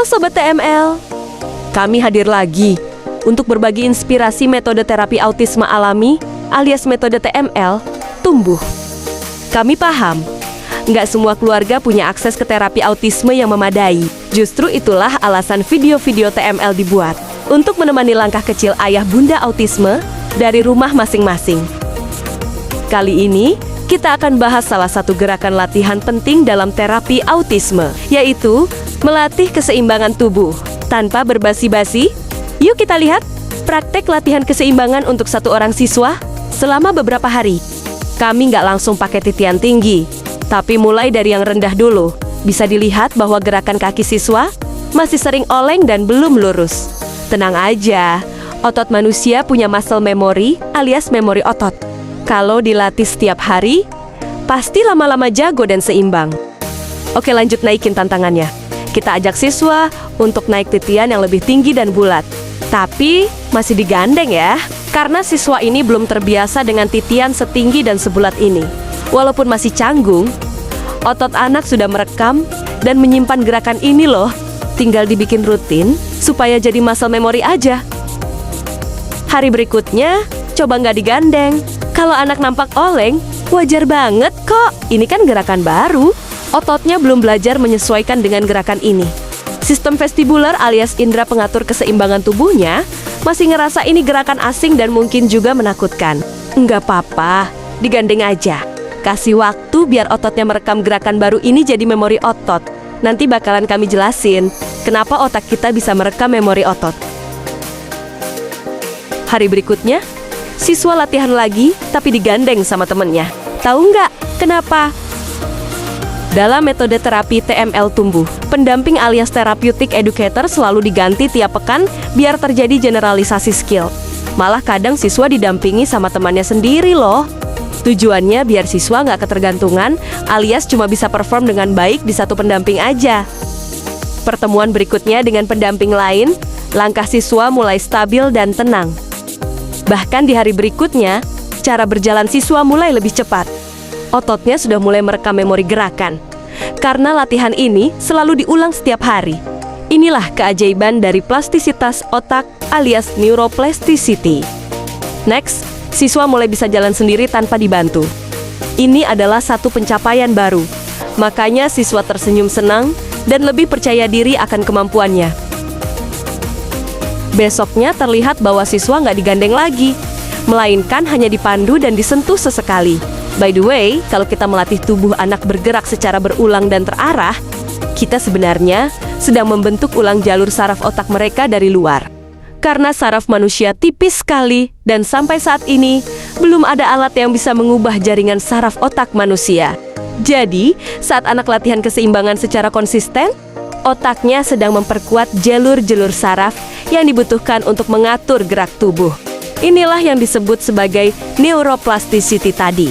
Sobat TML, kami hadir lagi untuk berbagi inspirasi metode terapi autisme alami alias metode TML tumbuh. Kami paham, nggak semua keluarga punya akses ke terapi autisme yang memadai. Justru itulah alasan video-video TML dibuat untuk menemani langkah kecil ayah bunda autisme dari rumah masing-masing. Kali ini, kita akan bahas salah satu gerakan latihan penting dalam terapi autisme, yaitu melatih keseimbangan tubuh. Tanpa berbasi-basi, yuk kita lihat praktek latihan keseimbangan untuk satu orang siswa selama beberapa hari. Kami nggak langsung pakai titian tinggi, tapi mulai dari yang rendah dulu. Bisa dilihat bahwa gerakan kaki siswa masih sering oleng dan belum lurus. Tenang aja, otot manusia punya muscle memory alias memori otot. Kalau dilatih setiap hari, pasti lama-lama jago dan seimbang. Oke, lanjut naikin tantangannya. Kita ajak siswa untuk naik titian yang lebih tinggi dan bulat. Tapi masih digandeng ya, karena siswa ini belum terbiasa dengan titian setinggi dan sebulat ini. Walaupun masih canggung, otot anak sudah merekam dan menyimpan gerakan ini loh. Tinggal dibikin rutin supaya jadi muscle memory aja. Hari berikutnya, coba nggak digandeng. Kalau anak nampak oleng, wajar banget kok. Ini kan gerakan baru. Ototnya belum belajar menyesuaikan dengan gerakan ini. Sistem vestibular alias indera pengatur keseimbangan tubuhnya masih ngerasa ini gerakan asing dan mungkin juga menakutkan. Nggak apa-apa, digandeng aja. Kasih waktu biar ototnya merekam gerakan baru ini jadi memori otot. Nanti bakalan kami jelasin kenapa otak kita bisa merekam memori otot. Hari berikutnya, siswa latihan lagi tapi digandeng sama temennya. Tahu nggak kenapa? Dalam metode terapi TML tumbuh, pendamping alias therapeutic educator selalu diganti tiap pekan biar terjadi generalisasi skill. Malah kadang siswa didampingi sama temannya sendiri loh. Tujuannya biar siswa nggak ketergantungan alias cuma bisa perform dengan baik di satu pendamping aja. Pertemuan berikutnya dengan pendamping lain, langkah siswa mulai stabil dan tenang. Bahkan di hari berikutnya, cara berjalan siswa mulai lebih cepat. Ototnya sudah mulai merekam memori gerakan. Karena latihan ini selalu diulang setiap hari. Inilah keajaiban dari plastisitas otak alias neuroplasticity. Next, siswa mulai bisa jalan sendiri tanpa dibantu. Ini adalah satu pencapaian baru. Makanya siswa tersenyum senang dan lebih percaya diri akan kemampuannya. Besoknya terlihat bahwa siswa nggak digandeng lagi, melainkan hanya dipandu dan disentuh sesekali. By the way, kalau kita melatih tubuh anak bergerak secara berulang dan terarah, kita sebenarnya sedang membentuk ulang jalur saraf otak mereka dari luar. Karena saraf manusia tipis sekali, dan sampai saat ini, belum ada alat yang bisa mengubah jaringan saraf otak manusia. Jadi, saat anak latihan keseimbangan secara konsisten, otaknya sedang memperkuat jalur-jalur saraf yang dibutuhkan untuk mengatur gerak tubuh. Inilah yang disebut sebagai neuroplasticity tadi.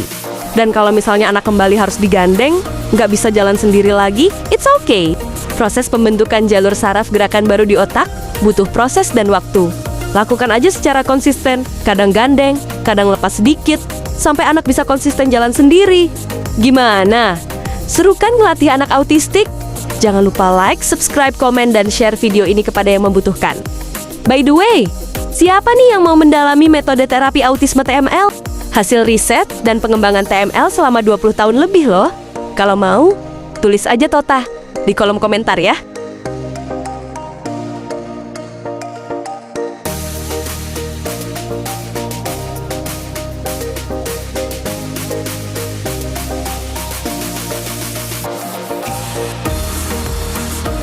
Dan kalau misalnya anak kembali harus digandeng, nggak bisa jalan sendiri lagi, it's okay. Proses pembentukan jalur saraf gerakan baru di otak butuh proses dan waktu. Lakukan aja secara konsisten, kadang gandeng, kadang lepas sedikit, sampai anak bisa konsisten jalan sendiri. Gimana? Seru kan ngelatih anak autistik? Jangan lupa like, subscribe, komen, dan share video ini kepada yang membutuhkan. By the way, siapa nih yang mau mendalami metode terapi autisme TML? Hasil riset dan pengembangan TML selama 20 tahun lebih loh. Kalau mau, tulis aja Tota di kolom komentar ya.